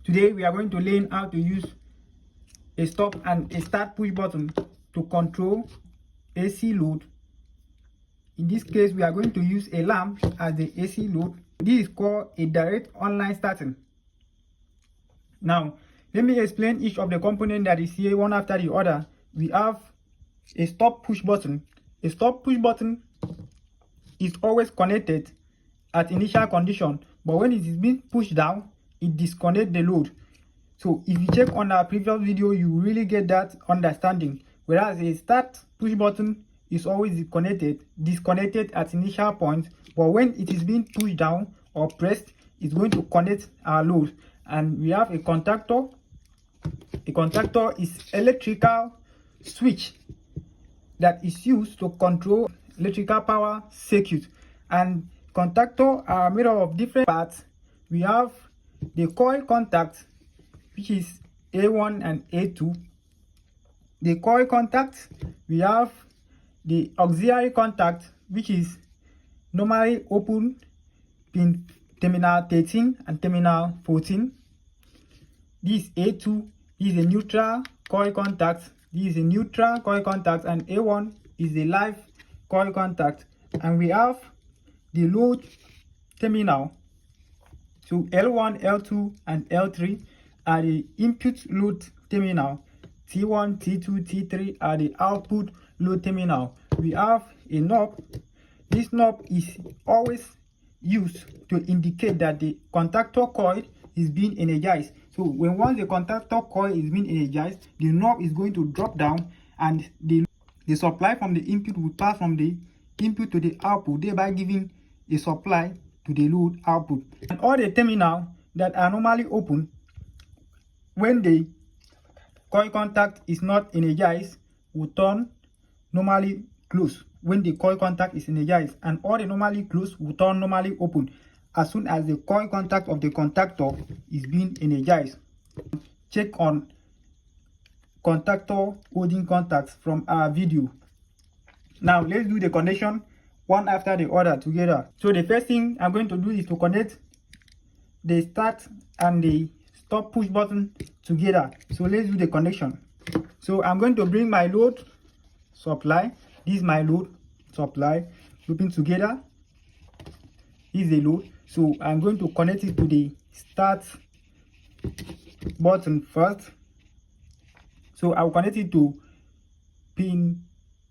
Today we are going to learn how to use a stop and a start push button to control AC load. In this case, we are going to use a lamp as the AC load. This is called a direct online starting. Now, let me explain each of the components that is here one after the other. We have a stop push button. A stop push button is always connected at initial condition, but when it is being pushed down, it disconnects the load. So if you check on our previous video, you really get that understanding. Whereas a start push button is always disconnected at initial point, but when it is being pushed down or pressed, it's going to connect our load. And we have a contactor. A contactor is electrical switch that is used to control electrical power circuit. And contactor are made up of different parts. We have the coil contact, which is A1 and A2. The coil contact, we have the auxiliary contact, which is normally open pin terminal 13 and terminal 14. This is A2. This is a neutral coil contact. This is a neutral coil contact, and A1 is the live coil contact. And we have the load terminal. So L1, L2, and L3 are the input load terminal. T1, T2, T3 are the output load terminal. We have a knob. This knob is always used to indicate that the contactor coil is being energized. So once the contactor coil is being energized, the knob is going to drop down, and the supply from the input will pass from the input to the output, thereby giving a supply to the load output. And all the terminals that are normally open, when the coil contact is not energized, will turn normally close when the coil contact is energized, and all the normally closed will turn normally open as soon as the coil contact of the contactor is being energized. Check on contactor holding contacts from our video. Now let's do the connection one after the other together. So the first thing I'm going to do is to connect the start and the stop push button together. So let's do the connection. So I'm going to bring my load supply. This is my load supply, looping together. This is the load. So I'm going to connect it to the start button first. So I'll connect it to pin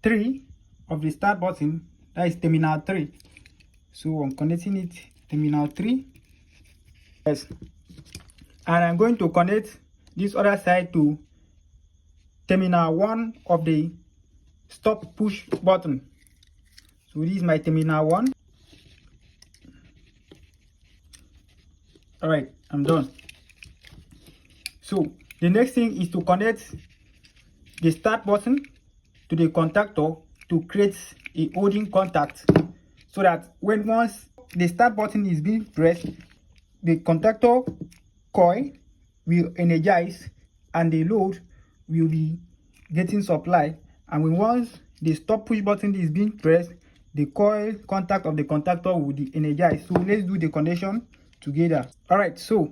3 of the start button. That is terminal 3. So I'm connecting it terminal 3. Yes. And I'm going to connect this other side to terminal 1 of the stop push button. So this is my terminal 1. Alright, I'm done. So the next thing is to connect the start button to the contactor to create a holding contact, so that once the start button is being pressed, the contactor coil will energize and the load will be getting supply. And once the stop push button is being pressed, the coil contact of the contactor will be energized. So let's do the connection together. All right, so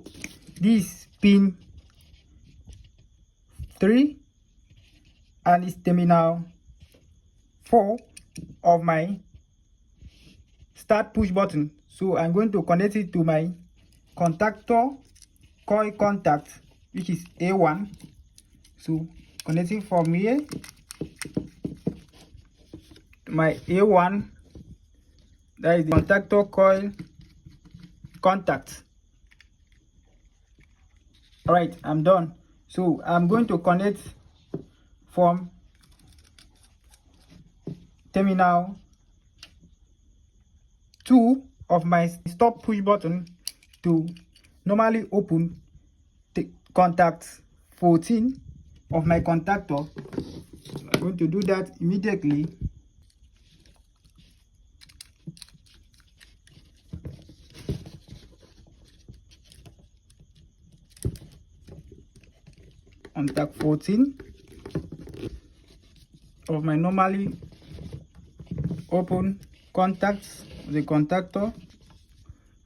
this pin 3 and it's terminal 4 of my start push button. So I'm going to connect it to my contactor coil contact, which is A1. So connecting from here to my A1, that is the contactor coil contact. All right, I'm done. So I'm going to connect from terminal 2 of my stop push button to normally open the contact 14 of my contactor. So I'm going to do that immediately. Contact 14 of my normally open contacts, the contactor.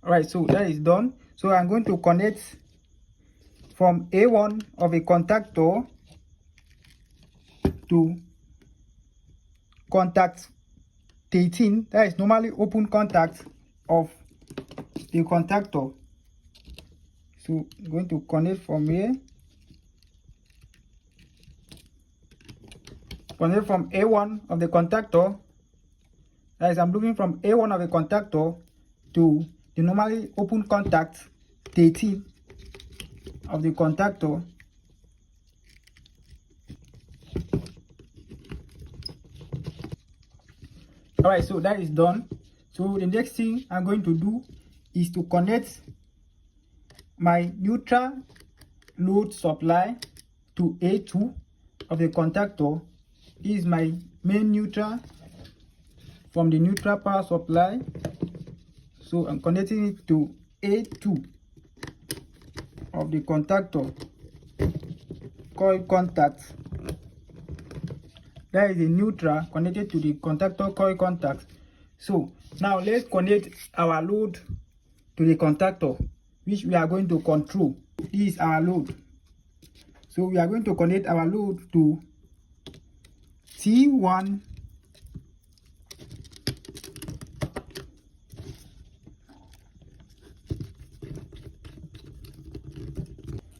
All right, so that is done. So I'm going to connect from A1 of a contactor to contact 13, that is normally open contact of the contactor. So I'm going to connect from here. Connect from A1 of the contactor. That is, I'm looking from A1 of the contactor to the normally open contact 13 of the contactor. Alright, so that is done. So the next thing I'm going to do is to connect my neutral load supply to A2 of the contactor. This is my main neutral from the neutral power supply. So I'm connecting it to A2 of the contactor coil contact. That is the neutral connected to the contactor coil contact. So now let's connect our load to the contactor, which we are going to control. This is our load. So we are going to connect our load to T1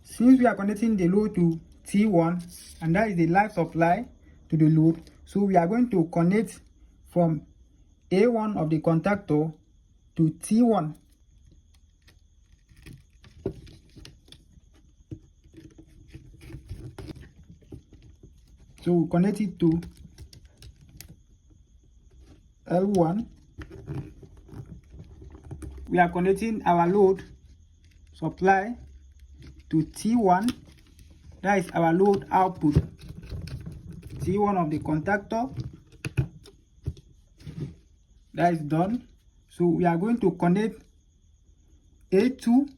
since we are connecting the load to T1, and that is the live supply to the load, so we are going to connect from A1 of the contactor to T1. So we connect it to L1. We are connecting our load supply to T1. That is our load output. T1 of the contactor. That is done. So we are going to connect A2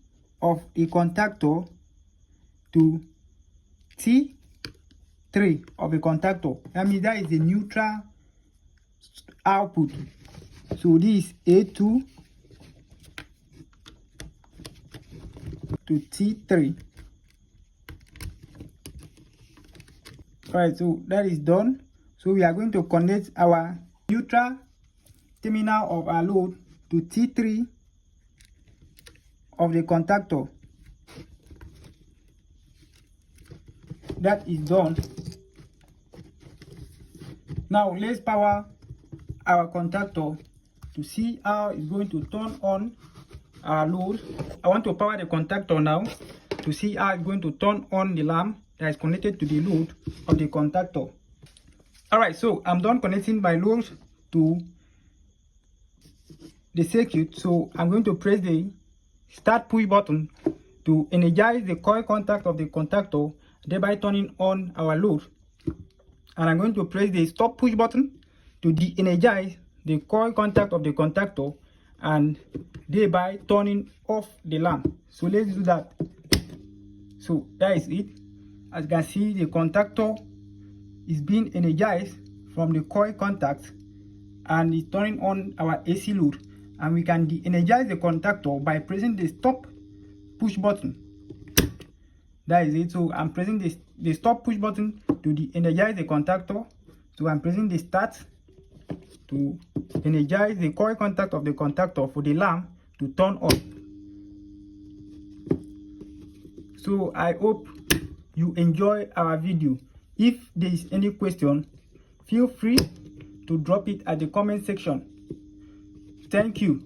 of the contactor to T3 of the contactor. That means that is the neutral output. So this is A2 to T3. Alright, so that is done. So we are going to connect our neutral terminal of our load to T3 of the contactor. That is done. Now let's power our contactor to see how it's going to turn on our load. I want to power the contactor now to see how it's going to turn on the lamp that is connected to the load of the contactor. Alright, so I'm done connecting my load to the circuit. So I'm going to press the start push button to energize the coil contact of the contactor, thereby turning on our load. And I'm going to press the stop push button to de-energize the coil contact of the contactor and thereby turning off the lamp. So let's do that. So that is it. As you can see, the contactor is being energized from the coil contact and is turning on our AC load. And we can de-energize the contactor by pressing the stop push button. That is it. So I'm pressing the stop push button to de-energize the contactor. So I'm pressing the start to energize the coil contact of the contactor for the lamp to turn on. So I hope you enjoy our video. If there is any question, feel free to drop it at the comment section. Thank you.